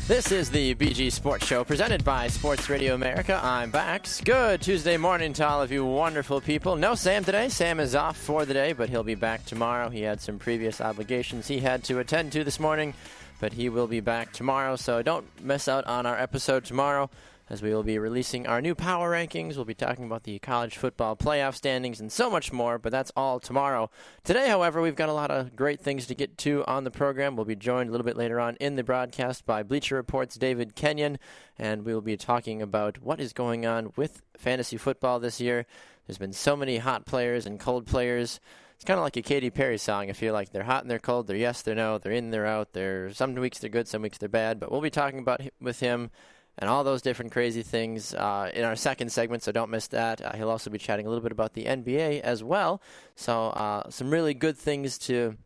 This is the BG Sports Show presented by Sports Radio America. I'm Bax. Good Tuesday morning to all of you wonderful people. No Sam today. Sam is off for the day, but he'll be back tomorrow. He had some previous obligations he had to attend to this morning, but he will be back tomorrow. So don't miss out on our episode tomorrow, as we will be releasing our new power rankings. We'll be talking about the college football playoff standings and so much more, but that's all tomorrow. Today, however, we've got a lot of great things to get to on the program. We'll be joined a little bit later on in the broadcast by Bleacher Report's David Kenyon, and we will be talking about what is going on with fantasy football this year. There's been so many hot players and cold players. It's kind of like a Katy Perry song. I feel like they're hot and they're cold. They're yes, they're no. They're in, they're out. Some weeks they're good, some weeks they're bad. But we'll be talking about with him and all those different crazy things in our second segment, so don't miss that. He'll also be chatting a little bit about the NBA as well. So some really good things to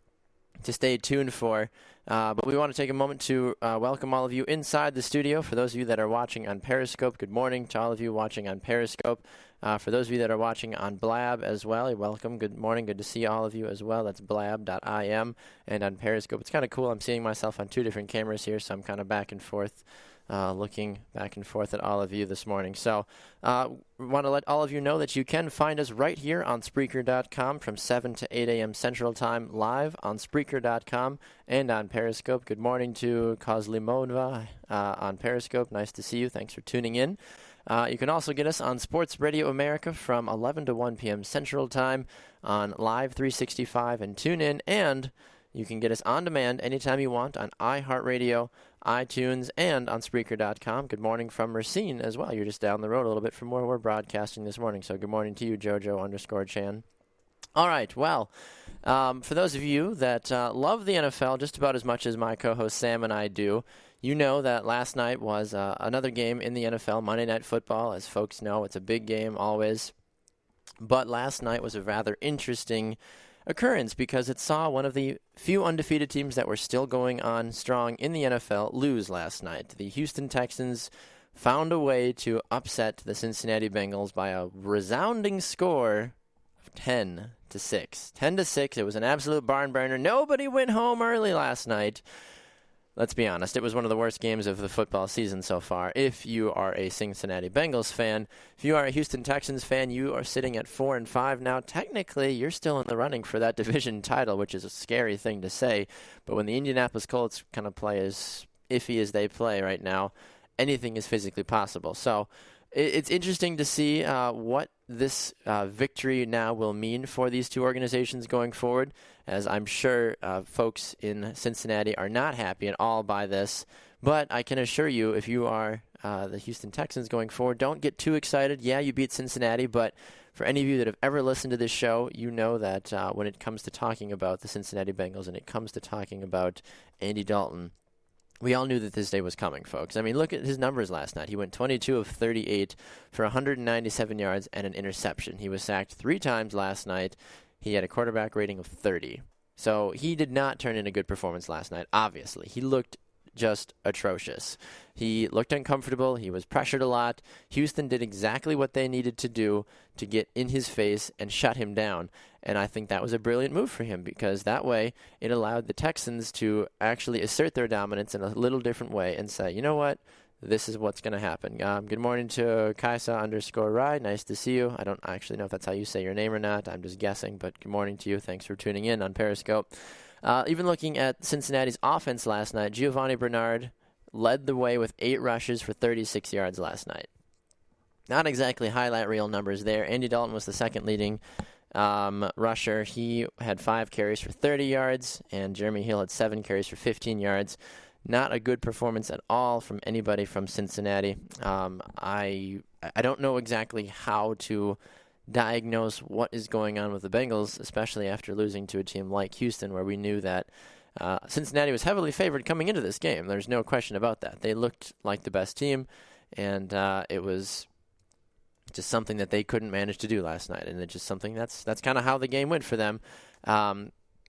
stay tuned for. But we want to take a moment to welcome all of you inside the studio. For those of you that are watching on Periscope, good morning to all of you watching on Periscope. For those of you that are watching on Blab as well, you're welcome. Good morning. Good to see all of you as well. That's blab.im. And on Periscope, it's kind of cool. I'm seeing myself on two different cameras here, so I'm kind of back and forth. Looking back and forth at all of you this morning. So we want to let all of you know that you can find us right here on Spreaker.com from 7 to 8 a.m. Central Time, live on Spreaker.com and on Periscope. Good morning to Kozlimonva on Periscope. Nice to see you. Thanks for tuning in. You can also get us on Sports Radio America from 11 to 1 p.m. Central Time on Live 365 and TuneIn, and you can get us on demand anytime you want on iHeartRadio, iTunes, and on Spreaker.com. Good morning from Racine as well. You're just down the road a little bit from where we're broadcasting this morning. So good morning to you, Jojo_Chan. All right, well, for those of you that love the NFL just about as much as my co-host Sam and I do, you know that last night was another game in the NFL, Monday Night Football. As folks know, it's a big game always. But last night was a rather interesting occurrence because it saw one of the few undefeated teams that were still going on strong in the NFL lose last night. The Houston Texans found a way to upset the Cincinnati Bengals by a resounding score of 10-6. 10-6. It was an absolute barn burner. Nobody went home early last night. Let's be honest, it was one of the worst games of the football season so far. If you are a Cincinnati Bengals fan, if you are a Houston Texans fan, you are sitting at 4-5 now. Technically, you're still in the running for that division title, which is a scary thing to say. But when the Indianapolis Colts kind of play as iffy as they play right now, anything is physically possible. So it's interesting to see what this victory now will mean for these two organizations going forward, as I'm sure folks in Cincinnati are not happy at all by this. But I can assure you, if you are the Houston Texans going forward, don't get too excited. Yeah, you beat Cincinnati, but for any of you that have ever listened to this show, you know that when it comes to talking about the Cincinnati Bengals and it comes to talking about Andy Dalton, we all knew that this day was coming, folks. I mean, look at his numbers last night. He went 22 of 38 for 197 yards and an interception. He was sacked 3 times last night. He had a quarterback rating of 30. So he did not turn in a good performance last night, obviously. He looked just atrocious. He looked uncomfortable. He was pressured a lot. Houston did exactly what they needed to do to get in his face and shut him down. And I think that was a brilliant move for him, because that way it allowed the Texans to actually assert their dominance in a little different way and say, you know what, this is what's going to happen. Good morning to Kaisa_Rye. Nice to see you. I don't actually know if that's how you say your name or not. I'm just guessing, but good morning to you. Thanks for tuning in on Periscope. Even looking at Cincinnati's offense last night, Giovanni Bernard led the way with 8 rushes for 36 yards last night. Not exactly highlight reel numbers there. Andy Dalton was the second leading rusher. He had 5 carries for 30 yards, and Jeremy Hill had 7 carries for 15 yards. Not a good performance at all from anybody from Cincinnati. I don't know exactly how to diagnose what is going on with the Bengals, especially after losing to a team like Houston, where we knew that Cincinnati was heavily favored coming into this game. There's no question about that. They looked like the best team, and it was just something that they couldn't manage to do last night, and it's just something that's kind of how the game went for them.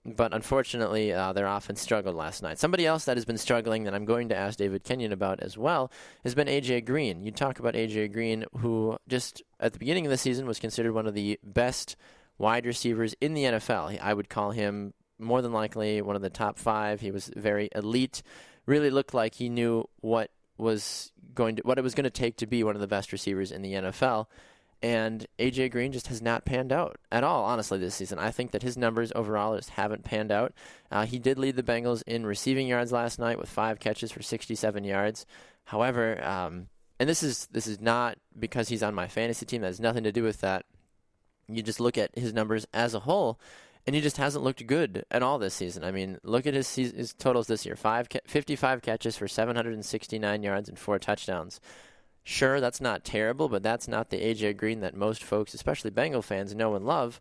But unfortunately, their offense struggled last night. Somebody else that has been struggling that I'm going to ask David Kenyon about as well has been A.J. Green. You talk about A.J. Green, who just at the beginning of the season was considered one of the best wide receivers in the NFL. I would call him more than likely one of the top 5. He was very elite really looked like he knew what it was going to take to be one of the best receivers in the NFL. And A.J. Green just has not panned out at all, honestly, this season. I think that his numbers overall just haven't panned out. He did lead the Bengals in receiving yards last night with 5 catches for 67 yards. However, and this is not because he's on my fantasy team. That has nothing to do with that. You just look at his numbers as a whole, and he just hasn't looked good at all this season. I mean, look at his totals this year. 55 catches for 769 yards and 4 touchdowns. Sure, that's not terrible, but that's not the A.J. Green that most folks, especially Bengal fans, know and love,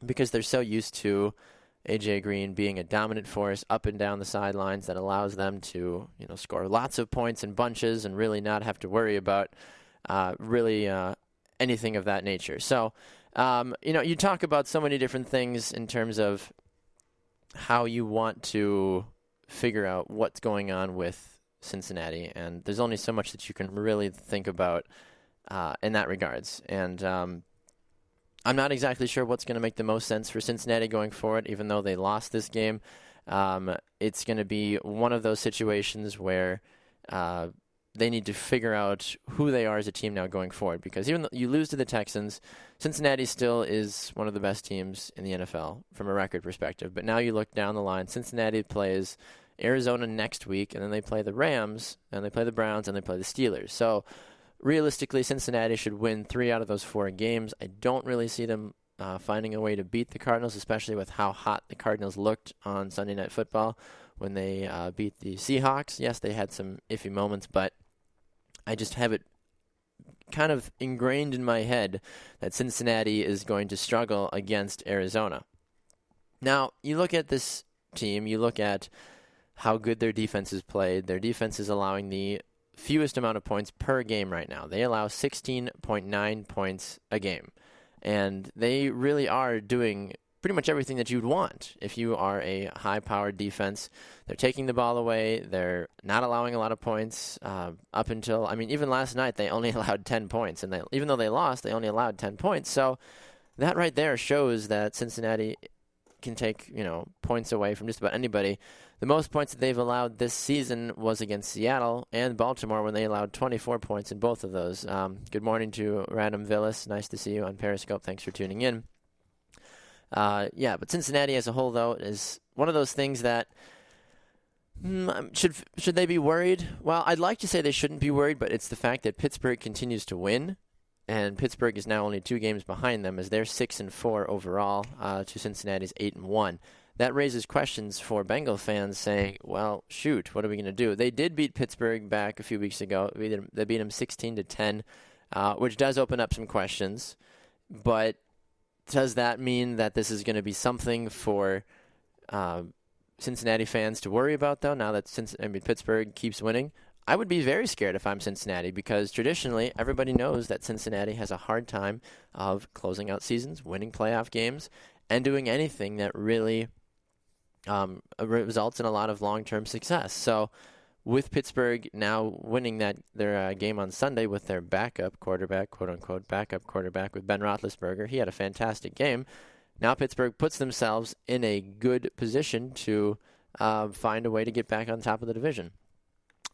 because they're so used to A.J. Green being a dominant force up and down the sidelines that allows them to, score lots of points in bunches and really not have to worry about anything of that nature. So, you talk about so many different things in terms of how you want to figure out what's going on with Cincinnati, and there's only so much that you can really think about in that regards. And I'm not exactly sure what's going to make the most sense for Cincinnati going forward, even though they lost this game. It's going to be one of those situations where they need to figure out who they are as a team now going forward, because even though you lose to the Texans, Cincinnati still is one of the best teams in the NFL from a record perspective. But now you look down the line, Cincinnati plays Arizona next week, and then they play the Rams, and they play the Browns, and they play the Steelers. So realistically, Cincinnati should win 3 out of those 4 games. I don't really see them finding a way to beat the Cardinals, especially with how hot the Cardinals looked on Sunday Night Football when they beat the Seahawks. Yes, they had some iffy moments, but I just have it kind of ingrained in my head that Cincinnati is going to struggle against Arizona. Now, you look at this team, you look at how good their defense is played. Their defense is allowing the fewest amount of points per game right now. They allow 16.9 points a game. And they really are doing pretty much everything that you'd want if you are a high-powered defense. They're taking the ball away. They're not allowing a lot of points up until, even last night they only allowed 10 points. And even though they lost, they only allowed 10 points. So that right there shows that Cincinnati can take, points away from just about anybody. The most points that they've allowed this season was against Seattle and Baltimore when they allowed 24 points in both of those. Good morning to Random Villas. Nice to see you on Periscope. Thanks for tuning in. But Cincinnati as a whole, though, is one of those things that should they be worried? Well, I'd like to say they shouldn't be worried, but it's the fact that Pittsburgh continues to win, and Pittsburgh is now only 2 games behind them as they're 6-4 overall to Cincinnati's 8-1. That raises questions for Bengal fans saying, well, shoot, what are we going to do? They did beat Pittsburgh back a few weeks ago. They beat them 16-10, which does open up some questions. But does that mean that this is going to be something for Cincinnati fans to worry about, though, now that Pittsburgh keeps winning? I would be very scared if I'm Cincinnati, because traditionally everybody knows that Cincinnati has a hard time of closing out seasons, winning playoff games, and doing anything that really results in a lot of long-term success. So with Pittsburgh now winning their game on Sunday with their backup quarterback, quote-unquote backup quarterback with Ben Roethlisberger, he had a fantastic game. Now Pittsburgh puts themselves in a good position to find a way to get back on top of the division.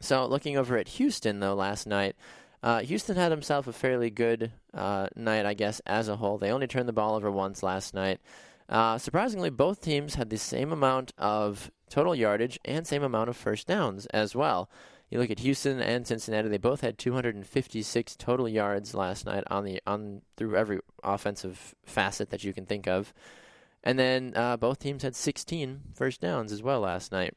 So looking over at Houston, though, last night, Houston had himself a fairly good night, I guess, as a whole. They only turned the ball over once last night. Surprisingly, both teams had the same amount of total yardage and same amount of first downs as well. You look at Houston and Cincinnati; they both had 256 total yards last night through every offensive facet that you can think of, and then both teams had 16 first downs as well last night.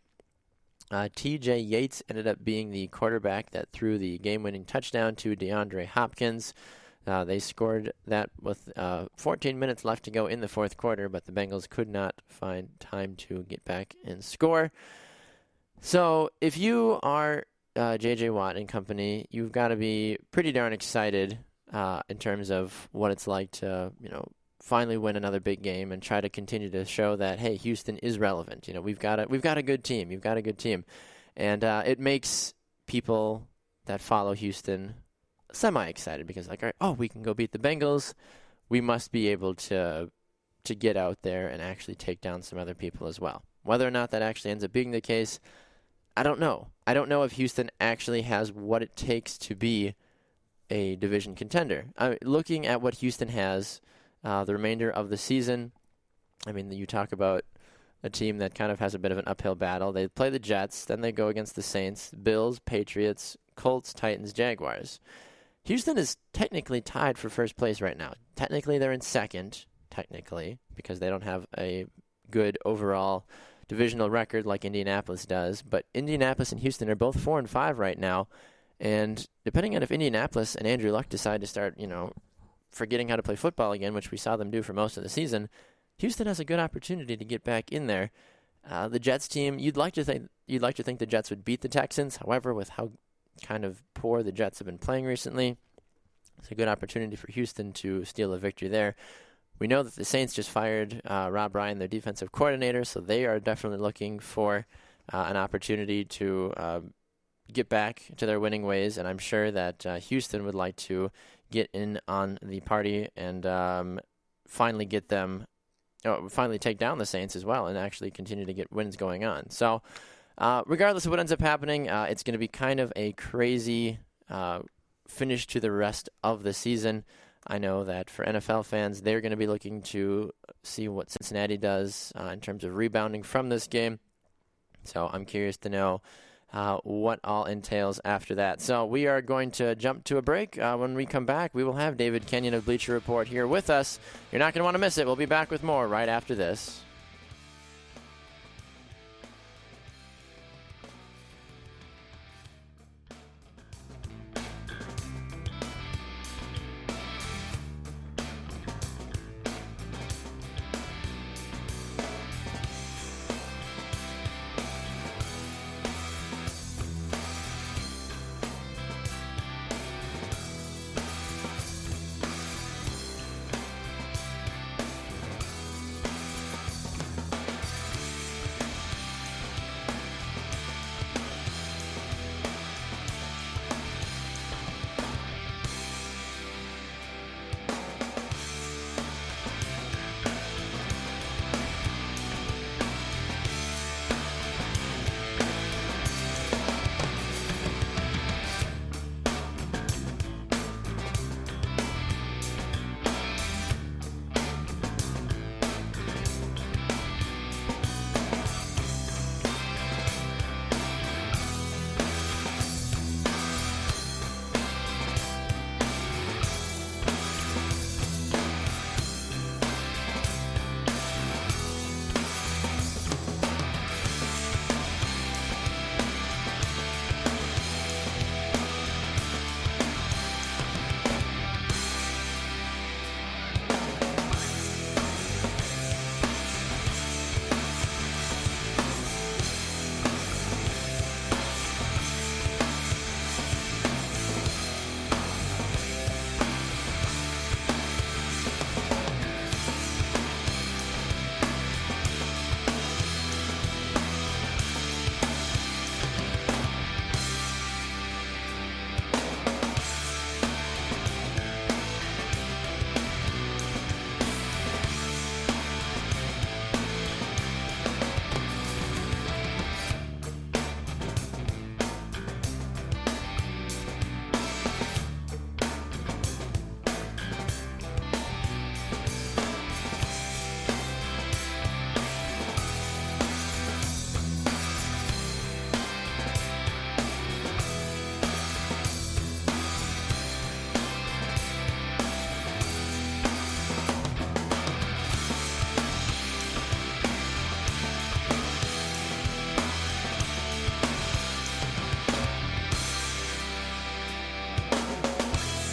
T.J. Yates ended up being the quarterback that threw the game-winning touchdown to DeAndre Hopkins. They scored that with 14 minutes left to go in the fourth quarter, but the Bengals could not find time to get back and score. So if you are J.J. Watt and company, you've got to be pretty darn excited in terms of what it's like to, finally win another big game and try to continue to show that, hey, Houston is relevant. We've got a good team. You've got a good team, and it makes people that follow Houston semi-excited because, like, all right, we can go beat the Bengals. We must be able to get out there and actually take down some other people as well. Whether or not that actually ends up being the case, I don't know. I don't know if Houston actually has what it takes to be a division contender. Looking at what Houston has the remainder of the season, I mean, you talk about a team that kind of has a bit of an uphill battle. They play the Jets, then they go against the Saints, Bills, Patriots, Colts, Titans, Jaguars. Houston is technically tied for first place right now. Technically, they're in second, because they don't have a good overall divisional record like Indianapolis does. But Indianapolis and Houston are both 4-5 right now. And depending on if Indianapolis and Andrew Luck decide to start, forgetting how to play football again, which we saw them do for most of the season, Houston has a good opportunity to get back in there. The Jets team, you'd like to think the Jets would beat the Texans. However, with how kind of poor the Jets have been playing recently, it's a good opportunity for Houston to steal a victory there. We know that the Saints just fired Rob Ryan, their defensive coordinator, so they are definitely looking for an opportunity to get back to their winning ways, and I'm sure that Houston would like to get in on the party and finally take down the Saints as well and actually continue to get wins going on. So regardless of what ends up happening, it's going to be kind of a crazy finish to the rest of the season. I know that for NFL fans, they're going to be looking to see what Cincinnati does in terms of rebounding from this game. So I'm curious to know what all entails after that. So we are going to jump to a break. When we come back, we will have David Kenyon of Bleacher Report here with us. You're not going to want to miss it. We'll be back with more right after this.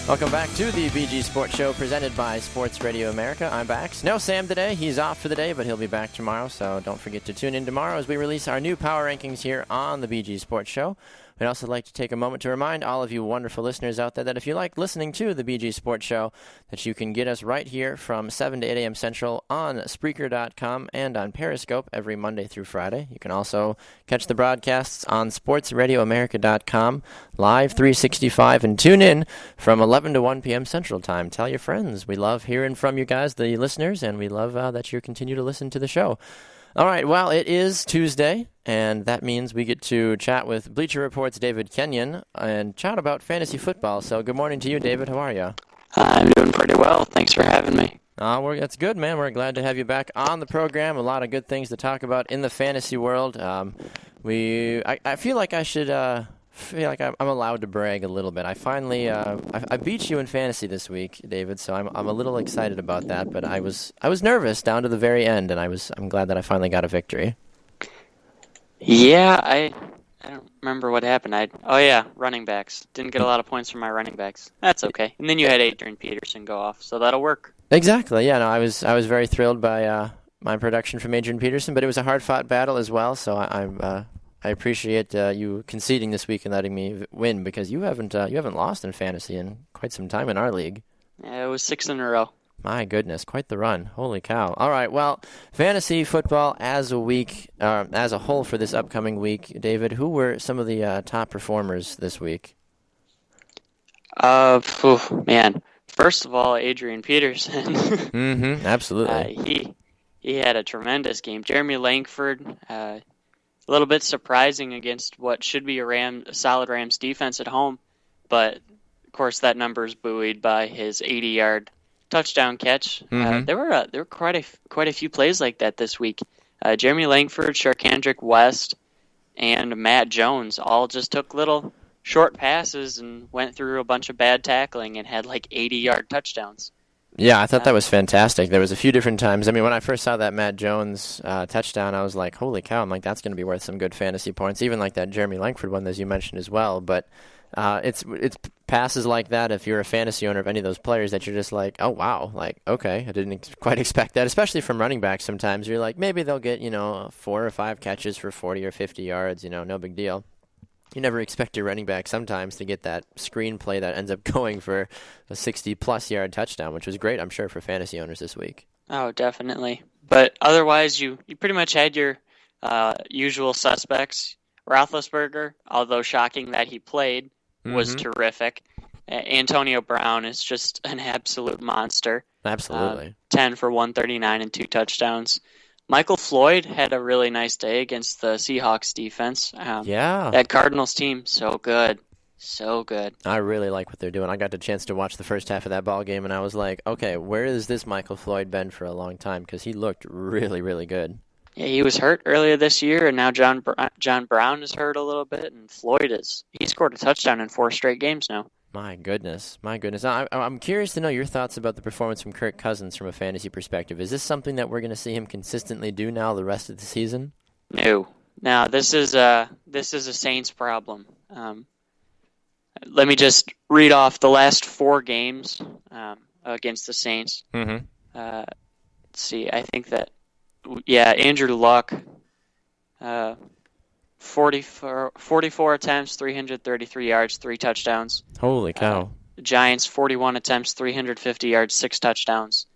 Welcome back to the BG Sports Show presented by Sports Radio America. I'm Bax. No Sam today. He's off for the day, but he'll be back tomorrow, so don't forget to tune in tomorrow as we release our new power rankings here on the BG Sports Show. We'd also like to take a moment to remind all of you wonderful listeners out there that if you like listening to the BG Sports Show, that you can get us right here from 7 to 8 a.m. Central on Spreaker.com and on Periscope every Monday through Friday. You can also catch the broadcasts on SportsRadioAmerica.com, live 365, and tune in from 11 to 1 p.m. Central Time. Tell your friends. We love hearing from you guys, the listeners, and we love that you continue to listen to the show. All right, well, it is Tuesday, and that means we get to chat with Bleacher Report's David Kenyon and chat about fantasy football. So good morning to you, David. How are you? I'm doing pretty well. Thanks for having me. That's good, man. We're glad to have you back on the program. A lot of good things to talk about in the fantasy world. I feel like I should feel like I'm allowed to brag a little bit. I finally I beat you in fantasy this week, David. So I'm a little excited about that. But I was nervous down to the very end, and I'm glad that I finally got a victory. Yeah, I don't remember what happened. Running backs. Didn't get a lot of points from my running backs. That's okay. And then you had Adrian Peterson go off, so that'll work. Exactly. Yeah. No, I was very thrilled by my production from Adrian Peterson, but it was a hard-fought battle as well. So I appreciate you conceding this week and letting me win because you haven't lost in fantasy in quite some time in our league. Yeah, it was 6 in a row. My goodness, quite the run. Holy cow. All right, well, fantasy football as a whole for this upcoming week. David, who were some of the top performers this week? Man. First of all, Adrian Peterson. Absolutely. He had a tremendous game. Jeremy Langford, a little bit surprising against what should be a solid Rams defense at home, but of course that number is buoyed by his 80-yard touchdown catch. There were quite a few plays like that this week. Jeremy Langford, Sharkandrick West, and Matt Jones all just took little short passes and went through a bunch of bad tackling and had like 80-yard touchdowns. Yeah, I thought that was fantastic. There was a few different times. I mean, when I first saw that Matt Jones touchdown, I was like, holy cow, I'm like, that's going to be worth some good fantasy points, even like that Jeremy Langford one, as you mentioned as well. But it's passes like that, if you're a fantasy owner of any of those players, that you're just like, oh, wow, like, okay, I didn't quite expect that, especially from running backs sometimes. You're like, maybe they'll get, 4 or 5 catches for 40 or 50 yards, no big deal. You never expect your running back sometimes to get that screenplay that ends up going for a 60-plus yard touchdown, which was great, I'm sure, for fantasy owners this week. Oh, definitely. But otherwise, you pretty much had your usual suspects. Roethlisberger, although shocking that he played, was terrific. Antonio Brown is just an absolute monster. Absolutely. 10 for 139 and 2 touchdowns. Michael Floyd had a really nice day against the Seahawks defense. That Cardinals team, so good. So good. I really like what they're doing. I got the chance to watch the first half of that ball game, and I was like, okay, where has this Michael Floyd been for a long time? Because he looked really, really good. Yeah, he was hurt earlier this year, and now John Brown is hurt a little bit, and he scored a touchdown in 4 straight games now. My goodness. I'm curious to know your thoughts about the performance from Kirk Cousins from a fantasy perspective. Is this something that we're going to see him consistently do now the rest of the season? No. Now, this is a Saints problem. Let me just read off the last 4 games against the Saints. Let's see. I think that, Andrew Luck, 44 attempts, 333 yards, 3 touchdowns. Holy cow. Giants, 41 attempts, 350 yards, 6 touchdowns.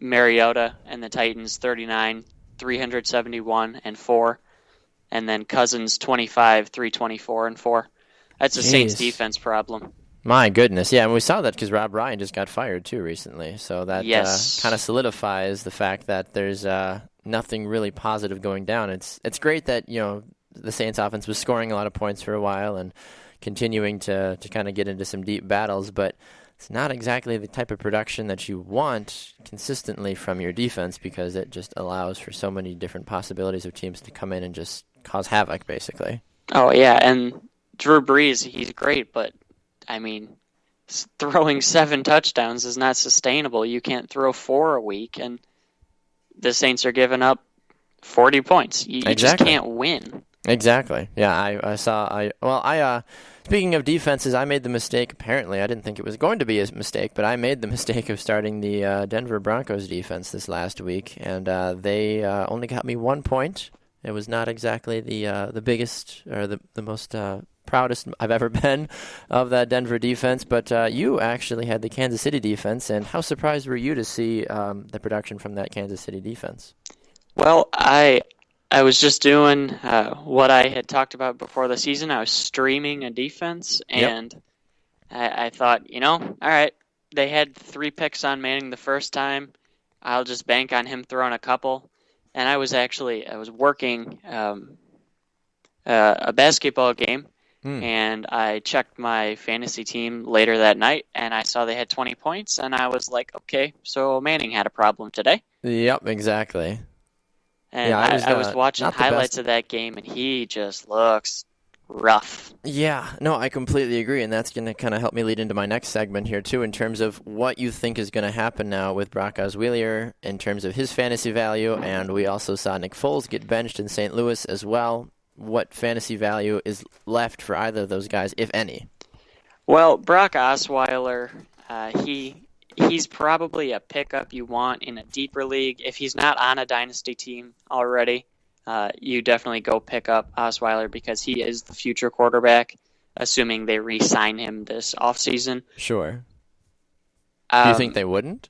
Mariota and the Titans, 39, 371, and 4. And then Cousins, 25, 324, and 4. That's a Saints defense problem. My goodness. Yeah, and we saw that because Rob Ryan just got fired, too, recently. So that kind of solidifies the fact that there's nothing really positive going down. It's great that, the Saints offense was scoring a lot of points for a while and continuing to kind of get into some deep battles, but it's not exactly the type of production that you want consistently from your defense because it just allows for so many different possibilities of teams to come in and just cause havoc, basically. Oh, yeah, and Drew Brees, he's great, but, I mean, throwing 7 touchdowns is not sustainable. You can't throw 4 a week, and the Saints are giving up 40 points. You just can't win. Exactly. Yeah, speaking of defenses, I made the mistake, apparently, I didn't think it was going to be a mistake, but I made the mistake of starting the Denver Broncos defense this last week, and they only got me 1 point. It was not exactly the biggest or the most proudest I've ever been of that Denver defense, but you actually had the Kansas City defense, and how surprised were you to see the production from that Kansas City defense? Well, I was just doing what I had talked about before the season. I was streaming a defense, and I thought, all right, they had 3 picks on Manning the first time. I'll just bank on him throwing a couple. and I was working a basketball game, and I checked my fantasy team later that night, and I saw they had 20 points, and I was like, okay, so Manning had a problem today. Yep, exactly. And Yeah, I was watching highlights of that game, and he just looks rough. Yeah, no, I completely agree, and that's going to kind of help me lead into my next segment here, too, in terms of what you think is going to happen now with Brock Osweiler in terms of his fantasy value, and we also saw Nick Foles get benched in St. Louis as well. What fantasy value is left for either of those guys, if any? Well, Brock Osweiler, he's probably a pickup you want in a deeper league. If he's not on a dynasty team already, you definitely go pick up Osweiler because he is the future quarterback, assuming they re-sign him this offseason. Sure. Do you think they wouldn't?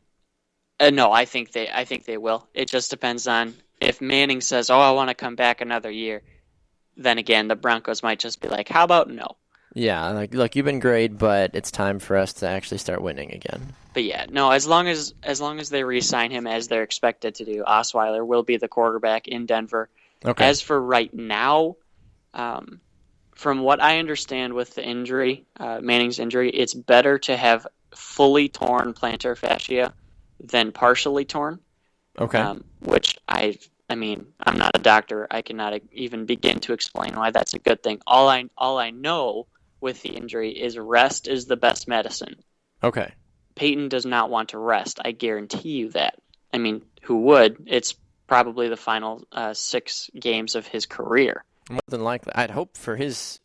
No, I think they will. It just depends on if Manning says, "Oh, I want to come back another year." Then again, the Broncos might just be like, "How about no?" Yeah, like, look, you've been great, but it's time for us to actually start winning again. But yeah, no, as long as they re-sign him as they're expected to do, Osweiler will be the quarterback in Denver. Okay. As for right now, from what I understand with the injury, Manning's injury, it's better to have fully torn plantar fascia than partially torn. Okay. Which I mean, I'm not a doctor. I cannot even begin to explain why that's a good thing. All I know with the injury is rest is the best medicine. Okay. Peyton does not want to rest. I guarantee you that. I mean, who would? It's probably the final 6 games of his career. More than likely. I'd hope for his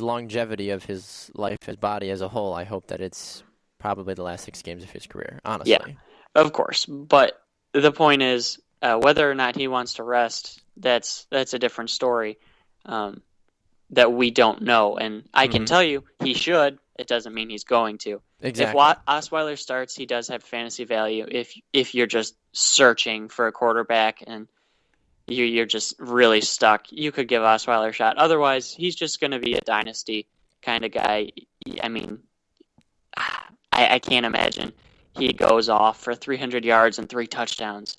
longevity of his life, his body as a whole, I hope that it's probably the last 6 games of his career, honestly. Yeah, of course. But the point is, whether or not he wants to rest, that's a different story that we don't know. And I can tell you he should. It doesn't mean he's going to. Exactly. If Osweiler starts, he does have fantasy value if you're just searching for a quarterback and you're just really stuck. You could give Osweiler a shot. Otherwise, he's just going to be a dynasty kind of guy. I mean, I can't imagine he goes off for 300 yards and 3 touchdowns.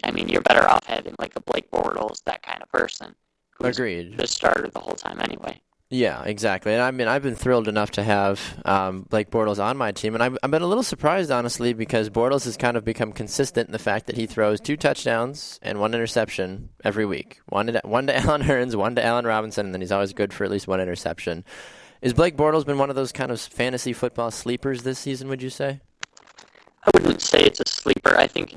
I mean, you're better off having like a Blake Bortles, that kind of person. Agreed. The starter the whole time anyway. Yeah, exactly. And I mean, I've been thrilled enough to have Blake Bortles on my team, and I've been a little surprised, honestly, because Bortles has kind of become consistent in the fact that he throws 2 touchdowns and 1 interception every week. One to Allen Hurns, 1 to Allen Robinson, and then he's always good for at least 1 interception. Is Blake Bortles been one of those kind of fantasy football sleepers this season, would you say? I wouldn't say it's a sleeper. I think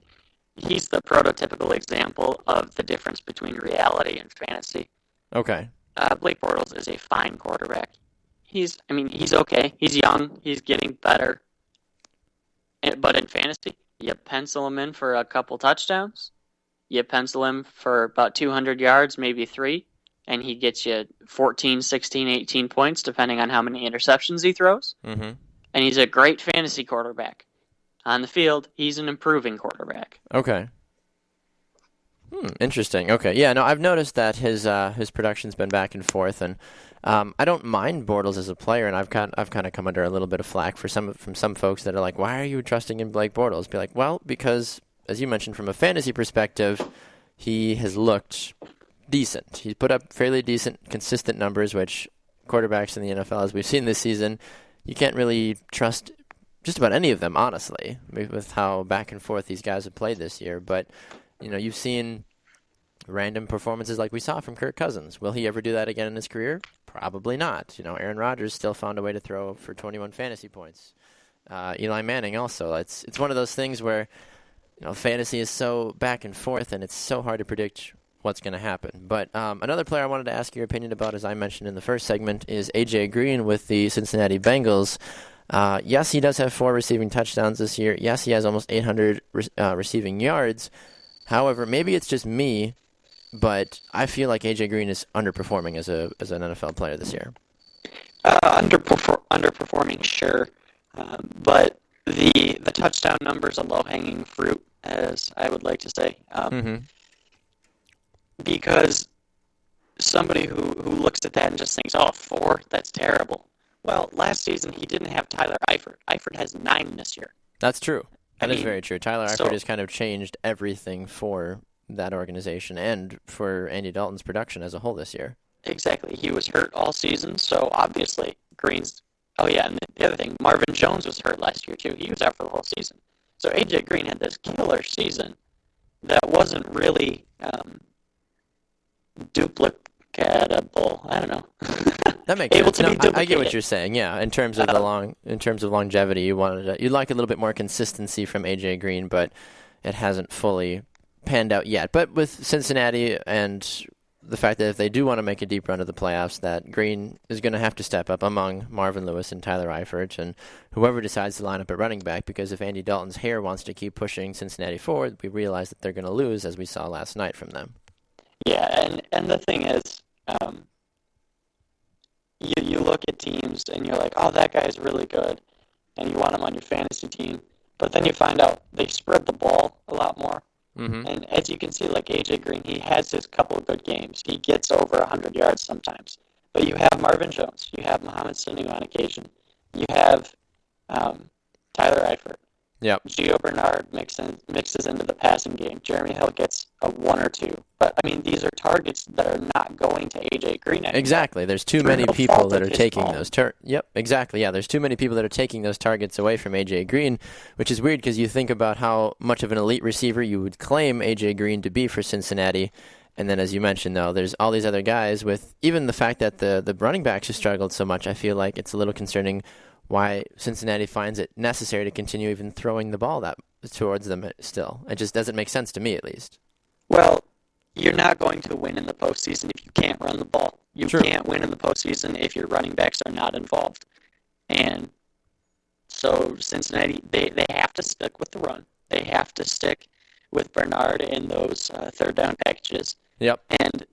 he's the prototypical example of the difference between reality and fantasy. Okay. Blake Bortles is a fine quarterback. He's okay. He's young. He's getting better. But in fantasy, you pencil him in for a couple touchdowns. You pencil him for about 200 yards, maybe 3, and he gets you 14, 16, 18 points, depending on how many interceptions he throws. Mm-hmm. And he's a great fantasy quarterback. On the field, he's an improving quarterback. Okay. Interesting. Okay. Yeah, no, I've noticed that his production's been back and forth, and I don't mind Bortles as a player, and I've kind of come under a little bit of flack from some folks that are like, why are you trusting in Blake Bortles? Be like, well, because, as you mentioned, from a fantasy perspective, he has looked decent. He's put up fairly decent, consistent numbers, which quarterbacks in the NFL, as we've seen this season, you can't really trust just about any of them, honestly, with how back and forth these guys have played this year. But you've seen random performances like we saw from Kirk Cousins. Will he ever do that again in his career? Probably not. Aaron Rodgers still found a way to throw for 21 fantasy points. Eli Manning also. It's one of those things where fantasy is so back and forth, and it's so hard to predict what's going to happen. But another player I wanted to ask your opinion about, as I mentioned in the first segment, is A.J. Green with the Cincinnati Bengals. Yes, he does have 4 receiving touchdowns this year. Yes, he has almost 800 receiving yards. However, maybe it's just me, but I feel like A.J. Green is underperforming as an NFL player this year. Underperforming, sure. But the touchdown number is a low-hanging fruit, as I would like to say. Because somebody who looks at that and just thinks, 4, that's terrible. Well, last season he didn't have Tyler Eifert. Eifert has 9 this year. That's true. That is very true. Tyler Eifert has kind of changed everything for that organization and for Andy Dalton's production as a whole this year. Exactly. He was hurt all season, so obviously Green's... Oh, yeah, and the other thing, Marvin Jones was hurt last year, too. He was out for the whole season. So A.J. Green had this killer season that wasn't really duplicatable. I don't know. That makes sense. To be I get what you're saying. Yeah, in terms of longevity, you'd like a little bit more consistency from A.J. Green, but it hasn't fully panned out yet. But with Cincinnati and the fact that if they do want to make a deep run to the playoffs, that Green is going to have to step up among Marvin Lewis and Tyler Eifert and whoever decides to line up at running back, because if Andy Dalton's hair wants to keep pushing Cincinnati forward, we realize that they're going to lose, as we saw last night from them. Yeah, and the thing is, you look at teams and you're like, oh, that guy's really good, and you want him on your fantasy team, but then you find out they spread the ball a lot more. Mm-hmm. And as you can see, like A.J. Green, he has his couple of good games. He gets over 100 yards sometimes. But you have Marvin Jones. You have Mohamed Sanu on occasion. You have Tyler Eifert. Yep. Gio Bernard mixes into the passing game. Jeremy Hill gets a 1 or 2. But, I mean, these are targets that are not going to A.J. Green anymore. Exactly. There's too many people that are taking those Yep, exactly. Yeah, there's too many people that are taking those targets away from A.J. Green, which is weird because you think about how much of an elite receiver you would claim A.J. Green to be for Cincinnati. And then, as you mentioned, though, there's all these other guys with even the fact that the running backs have struggled so much. I feel like it's a little concerning why Cincinnati finds it necessary to continue even throwing the ball that towards them still. It just doesn't make sense to me, at least. Well, you're not going to win in the postseason if you can't run the ball. You can't win in the postseason if your running backs are not involved. And so Cincinnati, they have to stick with the run. They have to stick with Bernard in those third down packages. Yep. And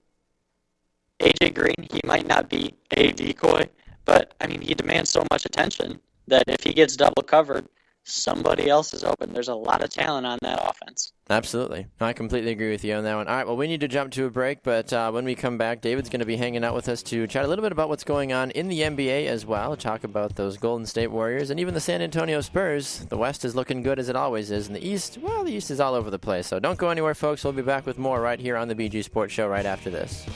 A.J. Green, he might not be a decoy, but, I mean, he demands so much attention that if he gets double covered, somebody else is open. There's a lot of talent on that offense. Absolutely. I completely agree with you on that one. All right, well, we need to jump to a break, but when we come back, David's going to be hanging out with us to chat a little bit about what's going on in the NBA as well, talk about those Golden State Warriors and even the San Antonio Spurs. The West is looking good as it always is, and the East, well, the East is all over the place. So don't go anywhere, folks. We'll be back with more right here on the BG Sports Show right after this.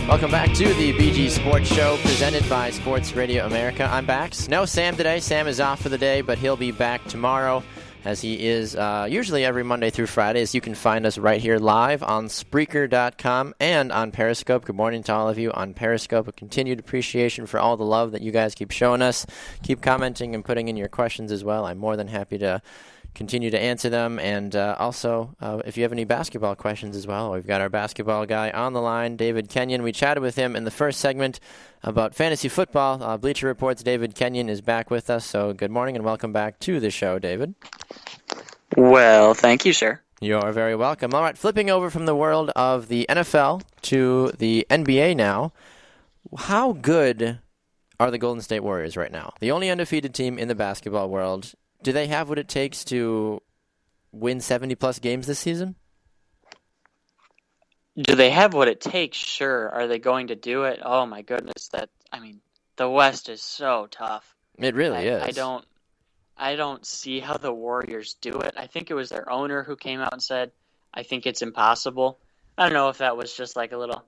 Welcome back to the BG Sports Show presented by Sports Radio America. I'm Bax. No Sam today. Sam is off for the day, but he'll be back tomorrow as he is usually every Monday through Fridays. You can find us right here live on Spreaker.com and on Periscope. Good morning to all of you on Periscope. A continued appreciation for all the love that you guys keep showing us. Keep commenting and putting in your questions as well. I'm more than happy to continue to answer them. And also, if you have any basketball questions as well, we've got our basketball guy on the line, David Kenyon. We chatted with him in the first segment about fantasy football. Bleacher Report's David Kenyon is back with us. So good morning and welcome back to the show, David. Well, thank you, sir. You're very welcome. All right, flipping over from the world of the NFL to the NBA now. How good are the Golden State Warriors right now? The only undefeated team in the basketball world. Do they have what it takes to win 70-plus games this season? Do they have what it takes? Sure. Are they going to do it? Oh, my goodness. The West is so tough. It really is. I don't see how the Warriors do it. I think it was their owner who came out and said, I think it's impossible. I don't know if that was just like a little,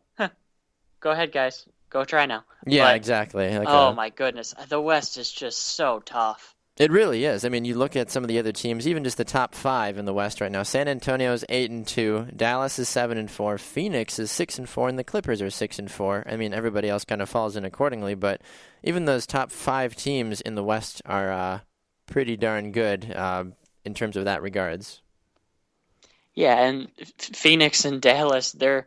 go ahead, guys. Go try now. Yeah, exactly. My goodness. The West is just so tough. It really is. I mean, you look at some of the other teams, even just the top 5 in the West right now. San Antonio's 8-2, Dallas is 7-4, Phoenix is 6-4, and the Clippers are 6-4. I mean, everybody else kind of falls in accordingly, but even those top 5 teams in the West are pretty darn good in terms of that regards. Yeah, and Phoenix and Dallas, they're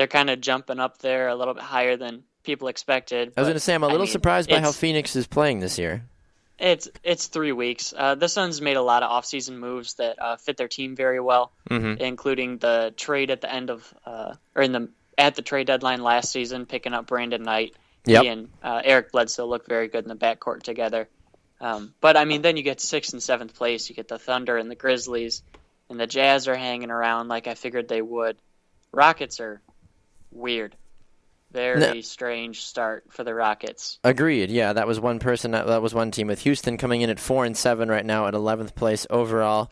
kind of jumping up there a little bit higher than people expected. I was going to say, I'm a little surprised by how Phoenix is playing this year. It's 3 weeks. The Suns made a lot of offseason moves that fit their team very well, including the trade at the end of at the trade deadline last season, picking up Brandon Knight. Yep. He and Eric Bledsoe look very good in the backcourt together. But I mean, then you get 6th and 7th place. You get the Thunder and the Grizzlies, and the Jazz are hanging around like I figured they would. Rockets are weird. Very strange start for the Rockets. Agreed. Yeah, that was one person. That was one team with Houston coming in at 4-7 right now at 11th place overall.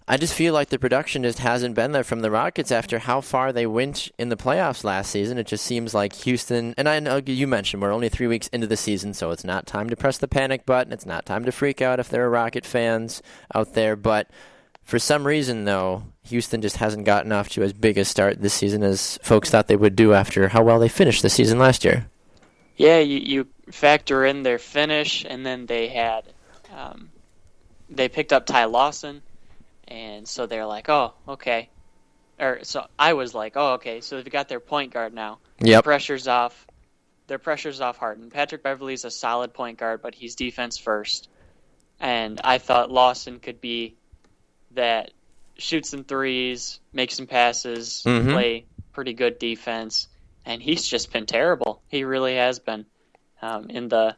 I just feel like the production just hasn't been there from the Rockets after how far they went in the playoffs last season. It just seems like Houston, and I know you mentioned we're only 3 weeks into the season, so it's not time to press the panic button. It's not time to freak out if there are Rocket fans out there, but for some reason, though, Houston just hasn't gotten off to as big a start this season as folks thought they would do after how well they finished the season last year. Yeah, you factor in their finish, and then they had they picked up Ty Lawson, and so they're like, oh, okay. So I was like, oh, okay, so they've got their point guard now. Yep. Their pressure's off Harden. Patrick Beverley's a solid point guard, but he's defense first. And I thought Lawson could be that shoots some threes, makes some passes, play pretty good defense, and he's just been terrible. He really has been in the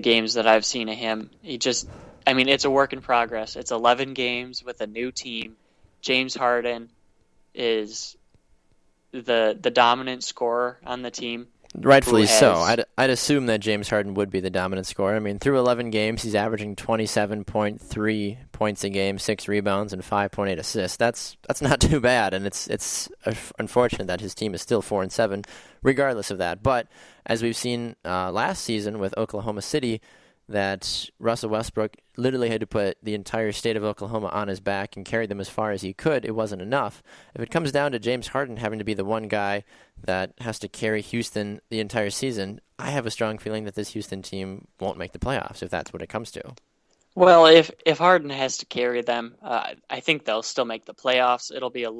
games that I've seen of him. It's a work in progress. It's 11 games with a new team. James Harden is the dominant scorer on the team. Rightfully so. I'd assume that James Harden would be the dominant scorer. I mean, through 11 games, he's averaging 27.3 points a game, 6 rebounds, and 5.8 assists. That's not too bad, and it's unfortunate that his team is still 4-7, regardless of that. But as we've seen last season with Oklahoma City, that Russell Westbrook literally had to put the entire state of Oklahoma on his back and carry them as far as he could. It wasn't enough. If it comes down to James Harden having to be the one guy that has to carry Houston the entire season, I have a strong feeling that this Houston team won't make the playoffs if that's what it comes to. Well, if Harden has to carry them, I think they'll still make the playoffs. It'll be a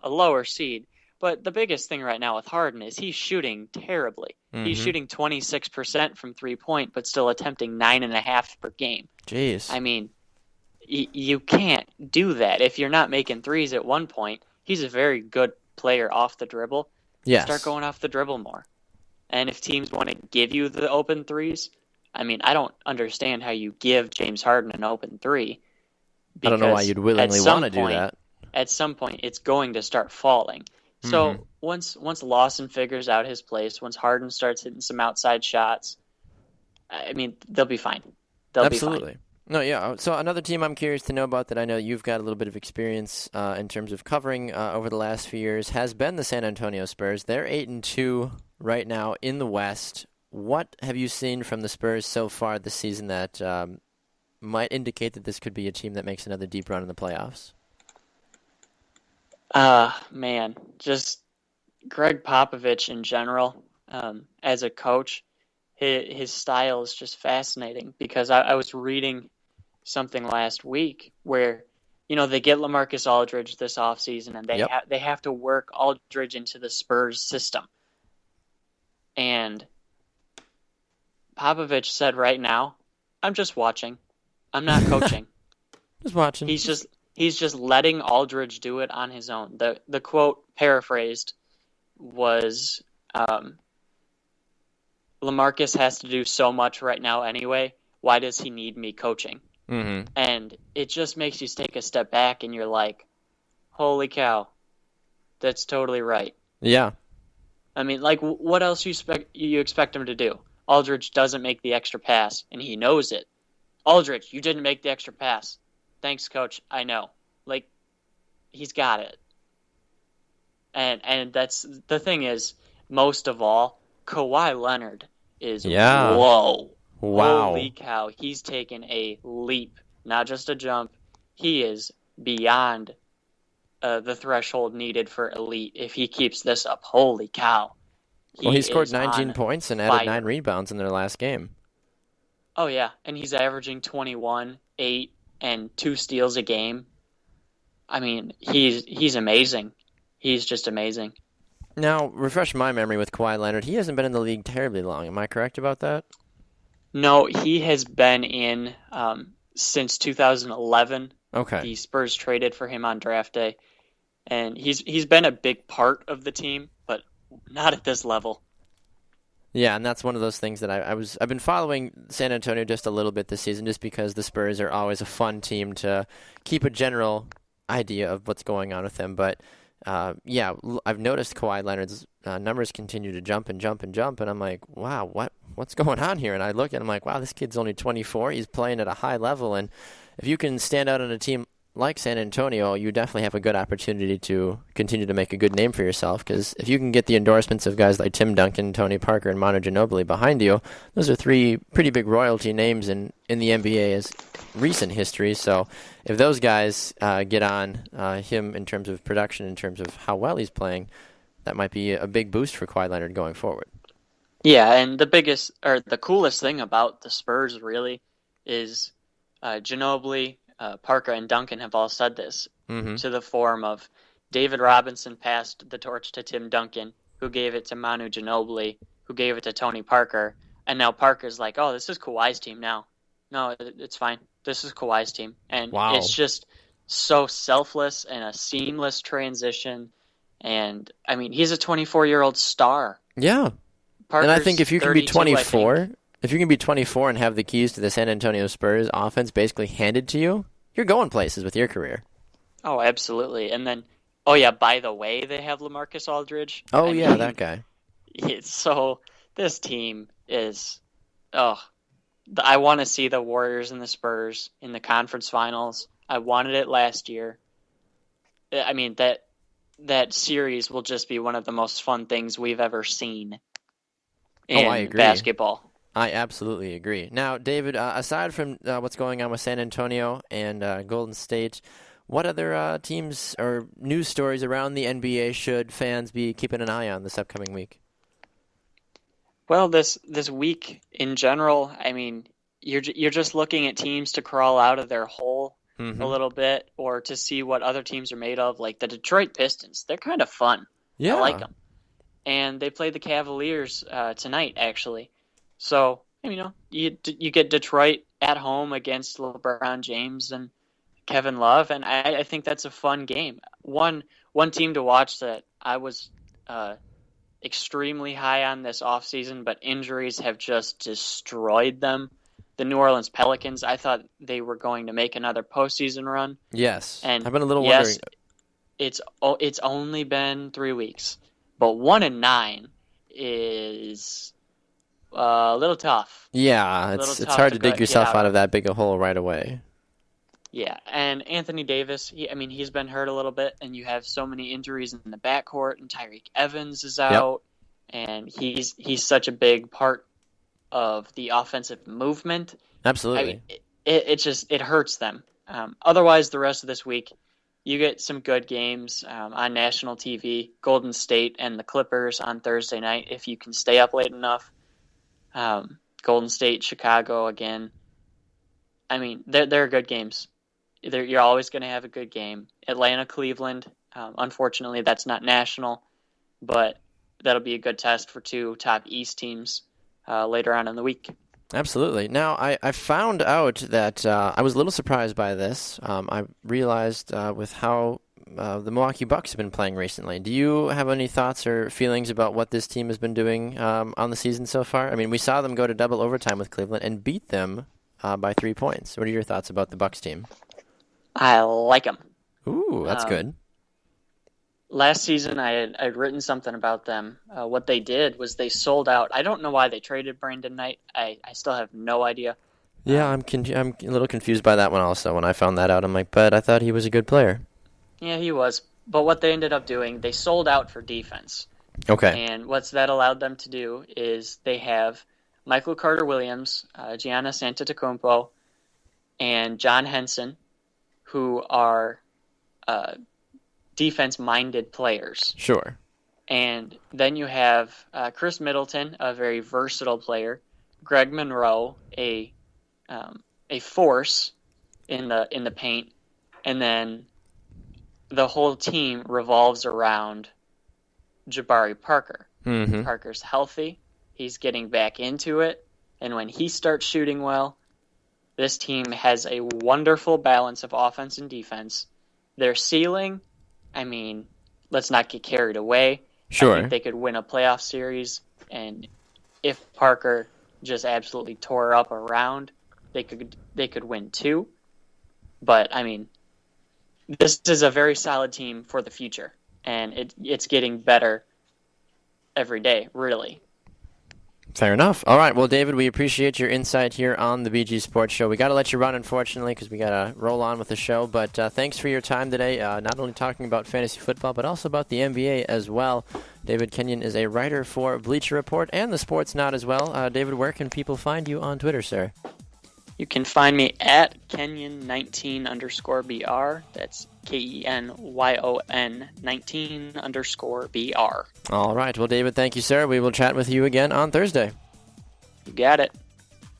lower seed. But the biggest thing right now with Harden is he's shooting terribly. He's shooting 26% from 3-point, but still attempting 9.5 per game. Jeez. I mean, you can't do that. If you're not making threes at one point, he's a very good player off the dribble. Yes. Start going off the dribble more. And if teams want to give you the open threes, I mean, I don't understand how you give James Harden an open three. I don't know why you'd willingly want to do that. At some point, it's going to start falling. So once Lawson figures out his place, once Harden starts hitting some outside shots, I mean, they'll be fine. Absolutely. Be fine. No, yeah. So another team I'm curious to know about that I know you've got a little bit of experience in terms of covering over the last few years has been the San Antonio Spurs. They're 8-2 right now in the West. What have you seen from the Spurs so far this season that might indicate that this could be a team that makes another deep run in the playoffs? Man, just Greg Popovich in general, as a coach, his style is just fascinating because I was reading something last week where, they get LaMarcus Aldridge this offseason, and they have to work Aldridge into the Spurs system. And Popovich said right now, I'm just watching. I'm not coaching. Just watching. He's just letting Aldridge do it on his own. The quote paraphrased was, LaMarcus has to do so much right now anyway. Why does he need me coaching? Mm-hmm. And it just makes you take a step back and you're like, holy cow, that's totally right. Yeah. I mean, like, what else you expect him to do? Aldridge doesn't make the extra pass, and he knows it. Aldridge, you didn't make the extra pass. Thanks, coach. I know. Like, he's got it. And that's the thing is, most of all, Kawhi Leonard is whoa. Wow. Holy cow. He's taken a leap, not just a jump. He is beyond the threshold needed for elite if he keeps this up. Holy cow. He scored 19 points and added 9 rebounds in their last game. Oh, yeah. And he's averaging 21, 8, and 2 steals a game. I mean, he's amazing. He's just amazing. Now, refresh my memory with Kawhi Leonard. He hasn't been in the league terribly long. Am I correct about that? No, he has been in since 2011. Okay. The Spurs traded for him on draft day. And he's been a big part of the team, but not at this level. Yeah, and that's one of those things that I've been following San Antonio just a little bit this season, just because the Spurs are always a fun team to keep a general idea of what's going on with them. But yeah, I've noticed Kawhi Leonard's numbers continue to jump and jump and jump, and I'm like, wow, what's going on here? And I look and I'm like, wow, this kid's only 24. He's playing at a high level, and if you can stand out on a team like San Antonio, you definitely have a good opportunity to continue to make a good name for yourself, because if you can get the endorsements of guys like Tim Duncan, Tony Parker, and Manu Ginobili behind you, those are 3 pretty big royalty names in the NBA's recent history. So if those guys get on him in terms of production, in terms of how well he's playing, that might be a big boost for Kawhi Leonard going forward. Yeah, and the coolest thing about the Spurs really is Ginobili, Parker, and Duncan have all said this to the form of David Robinson passed the torch to Tim Duncan, who gave it to Manu Ginobili, who gave it to Tony Parker, and now Parker's like, oh, this is Kawhi's team now. No, it's fine. This is Kawhi's team. And It's just so selfless and a seamless transition. And, I mean, he's a 24-year-old star. Yeah. Parker's and I think if you can be 24, if you can be 24 and have the keys to the San Antonio Spurs offense basically handed to you, you're going places with your career. Oh, absolutely. And then, oh yeah, by the way, they have LaMarcus Aldridge. Oh, yeah, that guy. So this team is, I want to see the Warriors and the Spurs in the conference finals. I wanted it last year. I mean, that series will just be one of the most fun things we've ever seen in basketball. I absolutely agree. Now, David, aside from what's going on with San Antonio and Golden State, what other teams or news stories around the NBA should fans be keeping an eye on this upcoming week? Well, this week in general, I mean, you're just looking at teams to crawl out of their hole a little bit, or to see what other teams are made of. Like the Detroit Pistons, they're kind of fun. Yeah, I like them, and they play the Cavaliers tonight, actually. So, you get Detroit at home against LeBron James and Kevin Love, and I think that's a fun game. One team to watch that I was extremely high on this offseason, but injuries have just destroyed them. The New Orleans Pelicans, I thought they were going to make another postseason run. Yes, and I've been a little wondering. It's only been 3 weeks, but 1-9 is a little tough. Yeah, it's hard to dig yourself out of that big a hole right away. Yeah, and Anthony Davis, he's been hurt a little bit, and you have so many injuries in the backcourt, and Tyreek Evans is out, and he's such a big part of the offensive movement. Absolutely. It hurts them. Otherwise, the rest of this week, you get some good games on national TV. Golden State and the Clippers on Thursday night, if you can stay up late enough. Golden State, Chicago again. I mean, they're good games. You're always going to have a good game. Atlanta, Cleveland, unfortunately, that's not national, but that'll be a good test for two top East teams later on in the week. Absolutely. Now, I found out that I was a little surprised by this. I realized with how the Milwaukee Bucks have been playing recently. Do you have any thoughts or feelings about what this team has been doing on the season so far? I mean, we saw them go to double overtime with Cleveland and beat them by 3 points. What are your thoughts about the Bucks team? I like them. Ooh, that's good. Last season, I'd written something about them. What they did was they sold out. I don't know why they traded Brandon Knight. I still have no idea. Yeah, I'm a little confused by that one also. When I found that out, I'm like, but I thought he was a good player. Yeah, he was. But what they ended up doing, they sold out for defense. Okay. And what that allowed them to do is they have Michael Carter-Williams, Giannis Antetokounmpo, and John Henson, who are defense-minded players. Sure. And then you have Chris Middleton, a very versatile player, Greg Monroe, a force in the paint, and then the whole team revolves around Jabari Parker. Mm-hmm. Parker's healthy. He's getting back into it. And when he starts shooting well, this team has a wonderful balance of offense and defense. Their ceiling, I mean, let's not get carried away. Sure. I think they could win a playoff series. And if Parker just absolutely tore up around, they could win too. But, I mean, this is a very solid team for the future. And it's getting better every day, really. Fair enough. All right. Well, David, we appreciate your insight here on the BG Sports Show. We got to let you run, unfortunately, because we got to roll on with the show. But thanks for your time today, not only talking about fantasy football, but also about the NBA as well. David Kenyon is a writer for Bleacher Report and the Sports Knot as well. David, where can people find you on Twitter, sir? You can find me at Kenyon19_BR. That's KENYON 19_BR. All right. Well, David, thank you, sir. We will chat with you again on Thursday. You got it.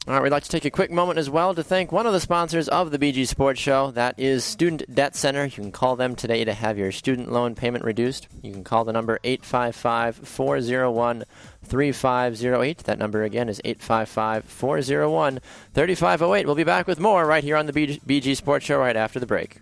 All right, we'd like to take a quick moment as well to thank one of the sponsors of the BG Sports Show. That is Student Debt Center. You can call them today to have your student loan payment reduced. You can call the number 855-401-3508. That number again is 855-401-3508. We'll be back with more right here on the BG Sports Show right after the break.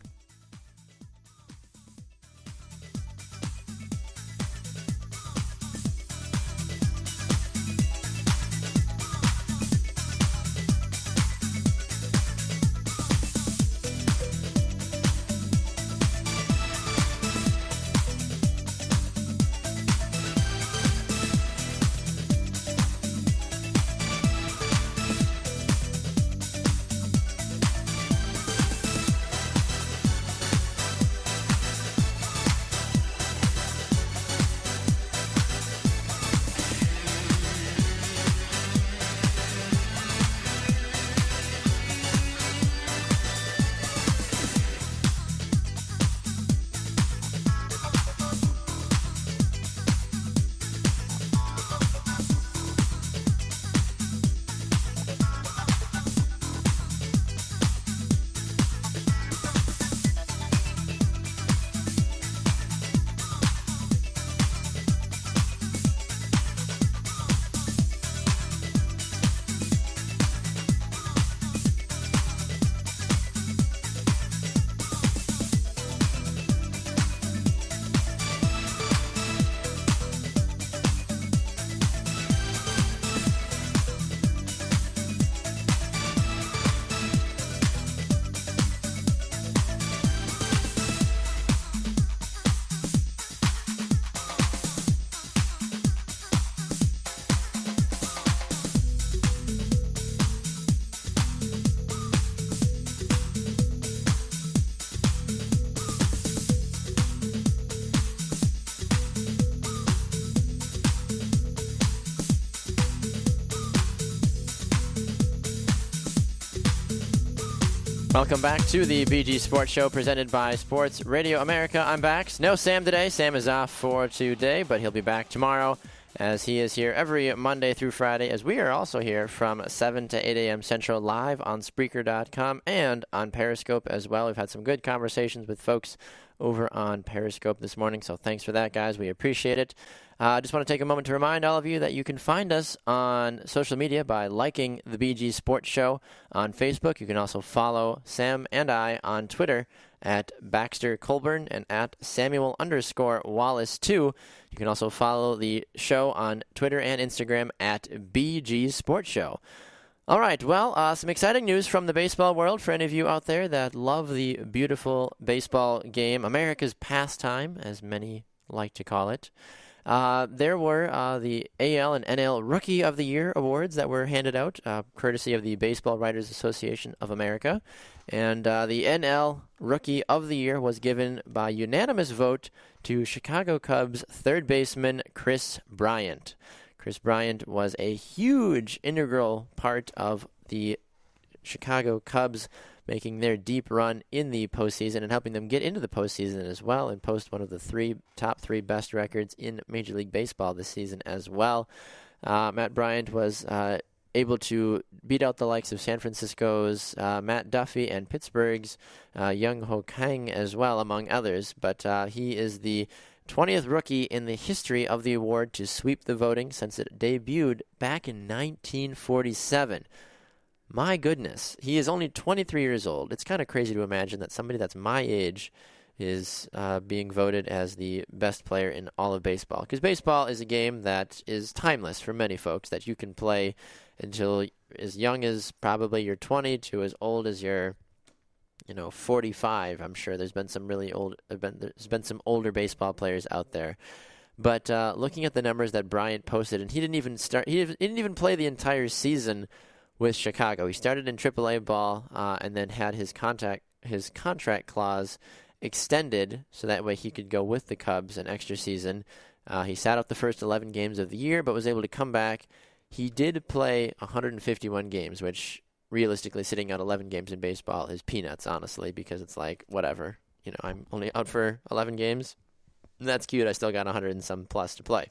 Welcome back to the BG Sports Show presented by Sports Radio America. I'm back. No Sam today. Sam is off for today, but he'll be back tomorrow as he is here every Monday through Friday, as we are also here from 7 to 8 a.m. Central live on Spreaker.com and on Periscope as well. We've had some good conversations with folks over on Periscope this morning, so thanks for that, guys. We appreciate it. I just want to take a moment to remind all of you that you can find us on social media by liking the BG Sports Show on Facebook. You can also follow Sam and I on Twitter at Baxter Colburn and at Samuel_Wallace2. You can also follow the show on Twitter and Instagram at BG Sports Show. All right, well, some exciting news from the baseball world for any of you out there that love the beautiful baseball game, America's pastime, as many like to call it. There were the AL and NL Rookie of the Year awards that were handed out, courtesy of the Baseball Writers Association of America. And the NL Rookie of the Year was given by unanimous vote to Chicago Cubs third baseman Kris Bryant. Kris Bryant was a huge integral part of the Chicago Cubs making their deep run in the postseason and helping them get into the postseason as well and post one of the top three best records in Major League Baseball this season as well. Matt Bryant was able to beat out the likes of San Francisco's Matt Duffy and Pittsburgh's Young Ho Kang as well, among others. But he is the 20th rookie in the history of the award to sweep the voting since it debuted back in 1947. My goodness, he is only 23 years old. It's kind of crazy to imagine that somebody that's my age is being voted as the best player in all of baseball. Because baseball is a game that is timeless for many folks, that you can play until as young as probably you're 20 to as old as you're 45. I'm sure there's been some there's been some older baseball players out there. But looking at the numbers that Bryant posted, and he didn't even play the entire season with Chicago. He started in AAA ball and then had his contract clause extended so that way he could go with the Cubs an extra season. He sat out the first 11 games of the year, but was able to come back. He did play 151 games, which realistically, sitting out 11 games in baseball is peanuts, honestly, because it's like, whatever. I'm only out for 11 games. And that's cute. I still got 100 and some plus to play.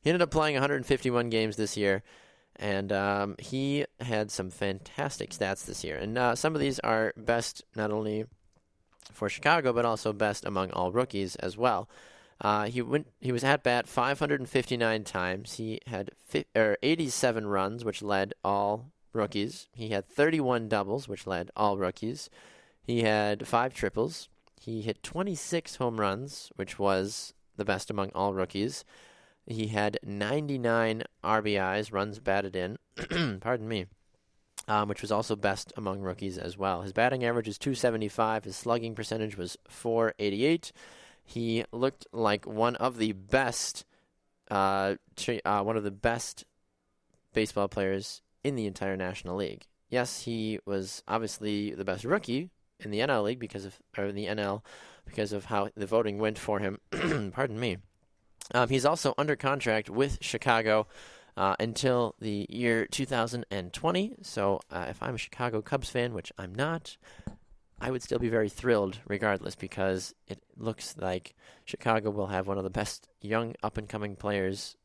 He ended up playing 151 games this year, and he had some fantastic stats this year. And some of these are best not only for Chicago, but also best among all rookies as well. He was at bat 559 times. He had 87 runs, which led all rookies. He had 31 doubles, which led all rookies. He had 5 triples. He hit 26 home runs, which was the best among all rookies. He had 99 RBIs, runs batted in, pardon me, which was also best among rookies as well. His batting average is .275. His slugging percentage was .488. He looked like one of the best baseball players in the entire National League. Yes, he was obviously the best rookie in the NL League because of how the voting went for him. Pardon me. He's also under contract with Chicago until the year 2020. So if I'm a Chicago Cubs fan, which I'm not, I would still be very thrilled regardless, because it looks like Chicago will have one of the best young up-and-coming players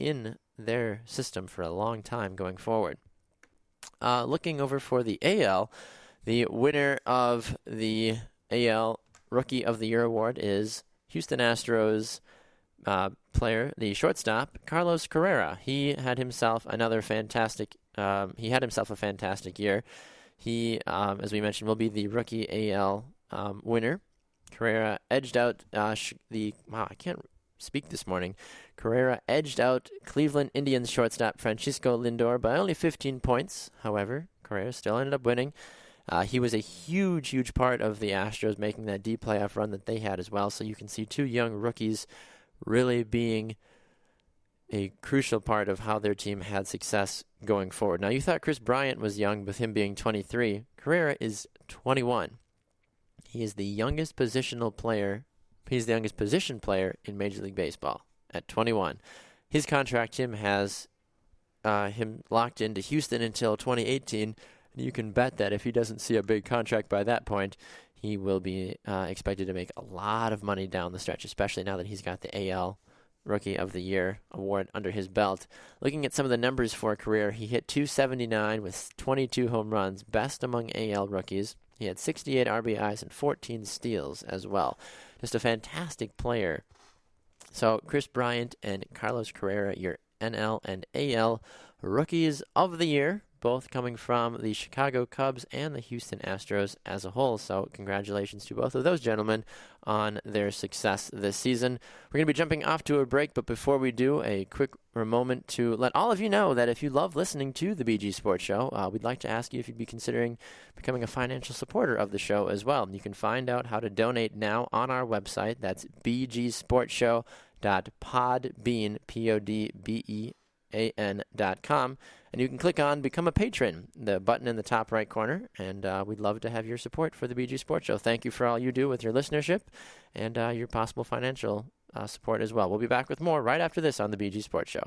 in their system for a long time going forward. Looking over for the AL, the winner of the AL Rookie of the Year award is Houston Astros player, the shortstop, Carlos Correa. He had himself a fantastic year. He, as we mentioned, will be the Rookie AL winner. Correa edged out I can't speak this morning. Correa edged out Cleveland Indians shortstop Francisco Lindor by only 15 points. However, Correa still ended up winning. He was a huge part of the Astros making that deep playoff run that they had as well. So you can see 2 young rookies really being a crucial part of how their team had success going forward. Now, you thought Kris Bryant was young with him being 23. Correa is 21. He is the youngest position player in Major League Baseball at 21. His contract has him locked into Houston until 2018. And you can bet that if he doesn't see a big contract by that point, he will be expected to make a lot of money down the stretch, especially now that he's got the AL Rookie of the Year award under his belt. Looking at some of the numbers for a career, he hit .279 with 22 home runs, best among AL rookies. He had 68 RBIs and 14 steals as well. Just a fantastic player. So Kris Bryant and Carlos Carrera, your NL and AL Rookies of the Year, both coming from the Chicago Cubs and the Houston Astros as a whole. So congratulations to both of those gentlemen on their success this season. We're going to be jumping off to a break, but before we do, a quick moment to let all of you know that if you love listening to the BG Sports Show, we'd like to ask you if you'd be considering becoming a financial supporter of the show as well. You can find out how to donate now on our website. That's bgsportshow.podbean, PODBEAN.com. And you can click on Become a Patron, the button in the top right corner, and we'd love to have your support for the BG Sports Show. Thank you for all you do with your listenership and your possible financial support as well. We'll be back with more right after this on the BG Sports Show.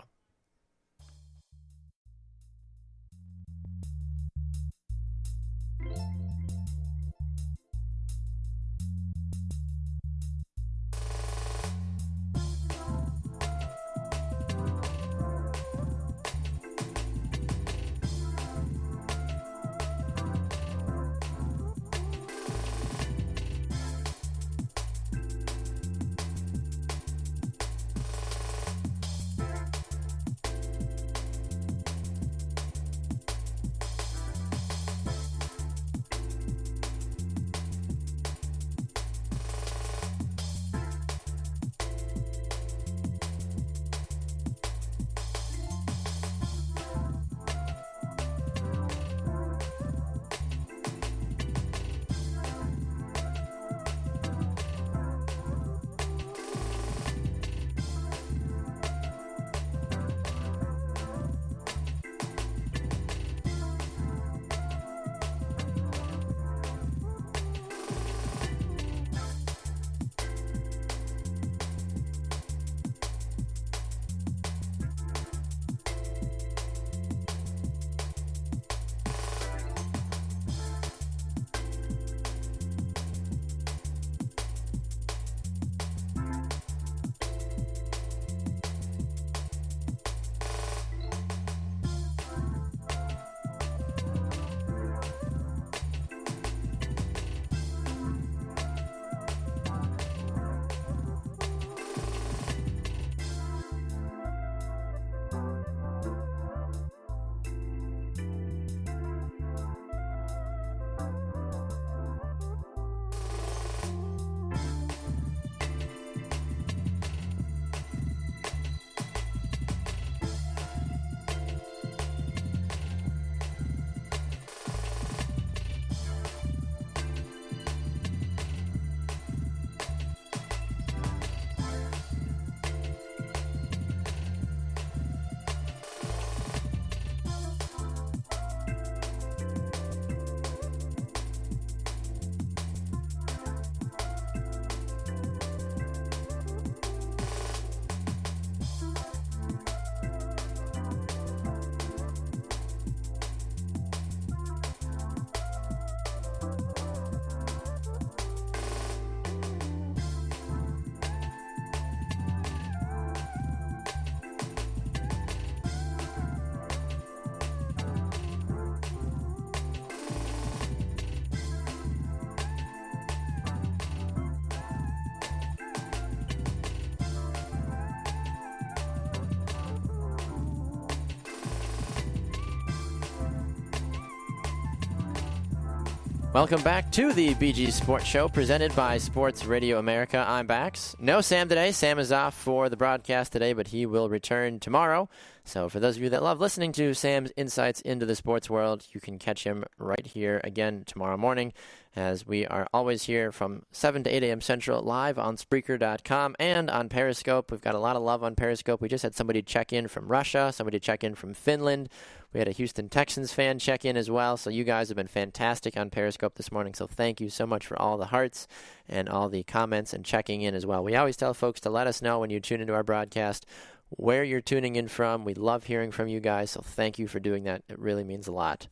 Welcome back to the BG Sports Show presented by Sports Radio America. I'm Bax. No Sam today. Sam is off for the broadcast today, but he will return tomorrow. So for those of you that love listening to Sam's insights into the sports world, you can catch him right here again tomorrow morning, as we are always here from 7 to 8 a.m. Central, live on Spreaker.com and on Periscope. We've got a lot of love on Periscope. We just had somebody check in from Russia, somebody check in from Finland. We had a Houston Texans fan check in as well. So you guys have been fantastic on Periscope this morning. So thank you so much for all the hearts and all the comments and checking in as well. We always tell folks to let us know when you tune into our broadcast where you're tuning in from. We love hearing from you guys. So thank you for doing that. It really means a lot.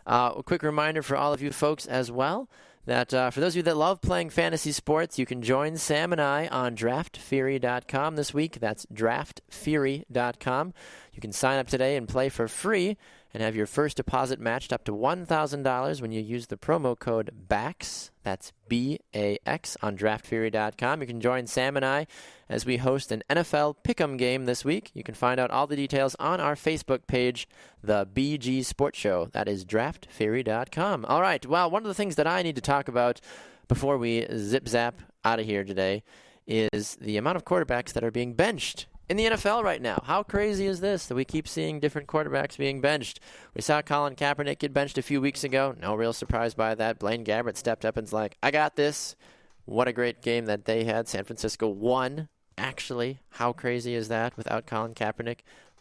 A quick reminder for all of you folks as well that for those of you that love playing fantasy sports, you can join Sam and I on DraftFury.com this week. That's DraftFury.com. You can sign up today and play for free and have your first deposit matched up to $1,000 when you use the promo code BAX. That's BAX on DraftFury.com. You can join Sam and I as we host an NFL Pick'em game this week. You can find out all the details on our Facebook page, The BG Sports Show. That is DraftFury.com. All right, well, one of the things that I need to talk about before we zip-zap out of here today is the amount of quarterbacks that are being benched in the NFL right now. How crazy is this that we keep seeing different quarterbacks being benched? We saw Colin Kaepernick get benched a few weeks ago. No real surprise by that. Blaine Gabbert stepped up and's like, I got this. What a great game that they had. San Francisco won, actually. How crazy is that without Colin Kaepernick?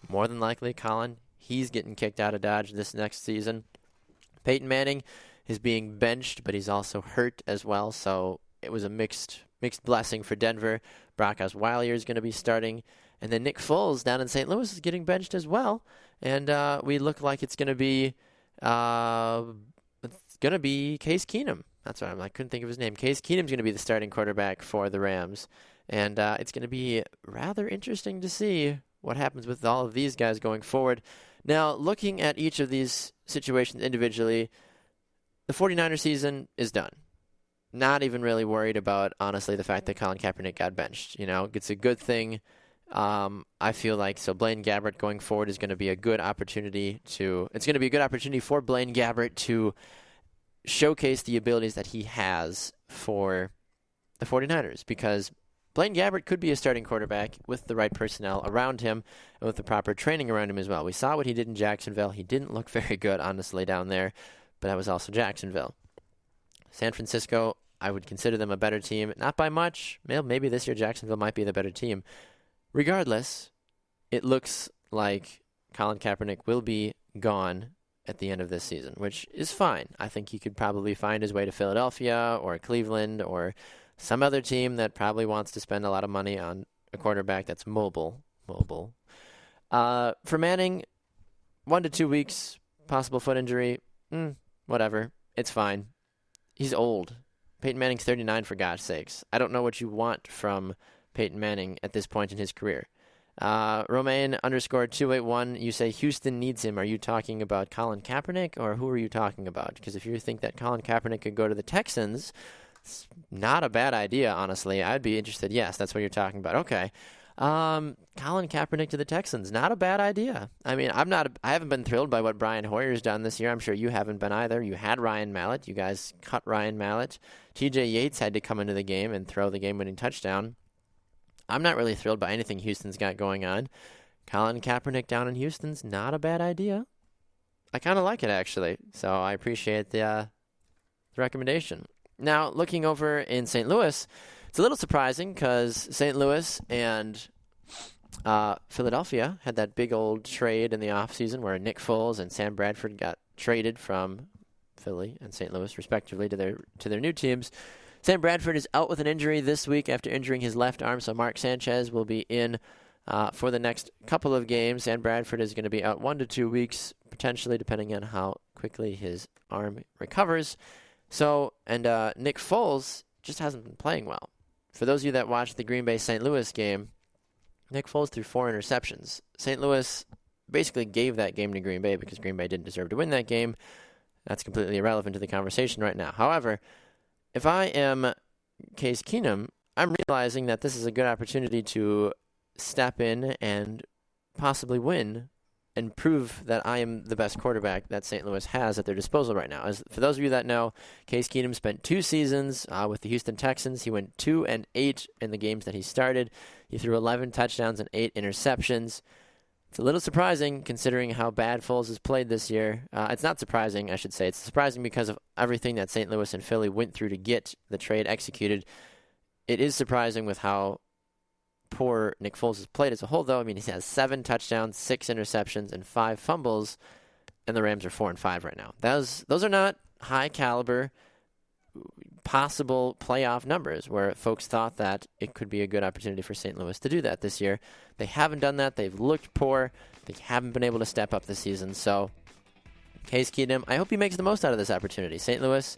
More than likely, Colin, he's getting kicked out of Dodge this next season. Peyton Manning is being benched, but he's also hurt as well, so it was a mixed blessing for Denver. Brock Osweiler is going to be starting. And then Nick Foles down in St. Louis is getting benched as well. And we look like it's going to be Case Keenum. That's right. I couldn't think of his name. Case Keenum's going to be the starting quarterback for the Rams. And it's going to be rather interesting to see what happens with all of these guys going forward. Now, looking at each of these situations individually, the 49er season is done. Not even really worried about, honestly, the fact that Colin Kaepernick got benched. You know, it's a good thing. I feel like Blaine Gabbert going forward is going to be a good opportunity for Blaine Gabbert to showcase the abilities that he has for the 49ers, because Blaine Gabbert could be a starting quarterback with the right personnel around him and with the proper training around him as well. We saw what he did in Jacksonville. He didn't look very good, honestly, down there, but that was also Jacksonville. San Francisco, I would consider them a better team. Not by much. Maybe this year Jacksonville might be the better team. Regardless, it looks like Colin Kaepernick will be gone at the end of this season, which is fine. I think he could probably find his way to Philadelphia or Cleveland or some other team that probably wants to spend a lot of money on a quarterback that's mobile. For Manning, 1 to 2 weeks, possible foot injury, whatever. It's fine. He's old. Peyton Manning's 39, for God's sakes. I don't know what you want from Peyton Manning at this point in his career. Romaine _281, you say Houston needs him. Are you talking about Colin Kaepernick, or who are you talking about? Because if you think that Colin Kaepernick could go to the Texans, it's not a bad idea, honestly. I'd be interested. Yes, that's what you're talking about. Okay. Colin Kaepernick to the Texans, not a bad idea. I mean, I haven't been thrilled by what Brian Hoyer's done this year. I'm sure you haven't been either. You had Ryan Mallett. You guys cut Ryan Mallett. TJ Yates had to come into the game and throw the game-winning touchdown. I'm not really thrilled by anything Houston's got going on. Colin Kaepernick down in Houston's not a bad idea. I kind of like it, actually, so I appreciate the recommendation. Now, looking over in St. Louis, it's a little surprising because St. Louis and Philadelphia had that big old trade in the offseason where Nick Foles and Sam Bradford got traded from Philly and St. Louis, respectively, to their new teams. Sam Bradford is out with an injury this week after injuring his left arm, so Mark Sanchez will be in for the next couple of games. Sam Bradford is going to be out 1 to 2 weeks, potentially, depending on how quickly his arm recovers. And Nick Foles just hasn't been playing well. For those of you that watched the Green Bay-St. Louis game, Nick Foles threw 4 interceptions. St. Louis basically gave that game to Green Bay because Green Bay didn't deserve to win that game. That's completely irrelevant to the conversation right now. However, if I am Case Keenum, I'm realizing that this is a good opportunity to step in and possibly win and prove that I am the best quarterback that St. Louis has at their disposal right now. For those of you that know, Case Keenum spent 2 seasons with the Houston Texans. He went 2-8 in the games that he started. He threw 11 touchdowns and 8 interceptions. It's a little surprising considering how bad Foles has played this year. It's not surprising, I should say. It's surprising because of everything that St. Louis and Philly went through to get the trade executed. It is surprising with how poor Nick Foles has played as a whole, though. I mean, he has 7 touchdowns, 6 interceptions, and 5 fumbles, and the Rams are 4-5 right now. Those are not high-caliber, possible playoff numbers where folks thought that it could be a good opportunity for St. Louis to do that this year. They haven't done that. They've looked poor. They haven't been able to step up this season. So, Case Keenum, I hope he makes the most out of this opportunity. St. Louis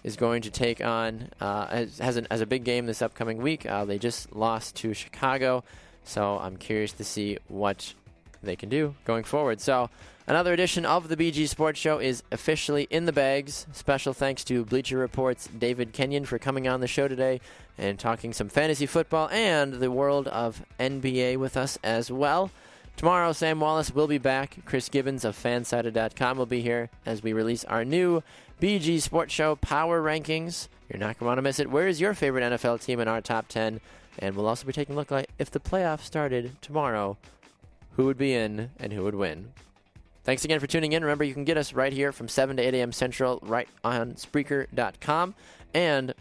is going to take on, has a big game this upcoming week. They just lost to Chicago, so I'm curious to see what they can do going forward. So another edition of the BG Sports Show is officially in the bags. Special thanks to Bleacher Report's David Kenyon for coming on the show today and talking some fantasy football and the world of NBA with us as well. Tomorrow, Sam Wallace will be back. Chris Gibbons of Fansided.com will be here as we release our new BG Sports Show Power Rankings. You're not going to want to miss it. Where is your favorite NFL team in our top 10? And we'll also be taking a look at if the playoffs started tomorrow, who would be in and who would win. Thanks again for tuning in. Remember, you can get us right here from 7 to 8 a.m. Central right on Spreaker.com and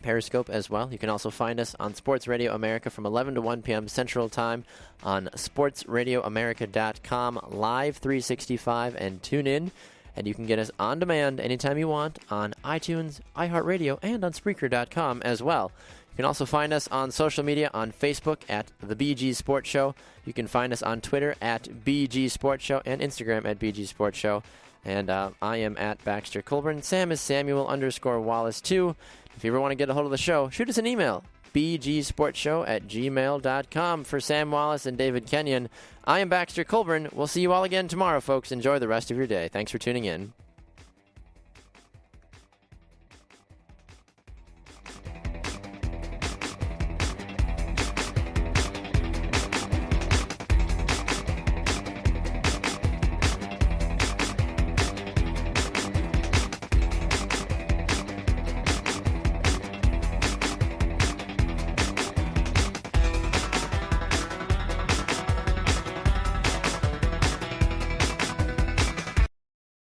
Periscope as well. You can also find us on Sports Radio America from 11 to 1 p.m. Central Time on sportsradioamerica.com, live 365, and tune in. And you can get us on demand anytime you want on iTunes, iHeartRadio, and on Spreaker.com as well. You can also find us on social media on Facebook at The BG Sports Show. You can find us on Twitter at BG Sports Show and Instagram at BG Sports Show. And I am at Baxter Colburn. Sam is Samuel_Wallace 2. If you ever want to get a hold of the show, shoot us an email, bgsportshow@gmail.com. For Sam Wallace and David Kenyon, I am Baxter Colburn. We'll see you all again tomorrow, folks. Enjoy the rest of your day. Thanks for tuning in.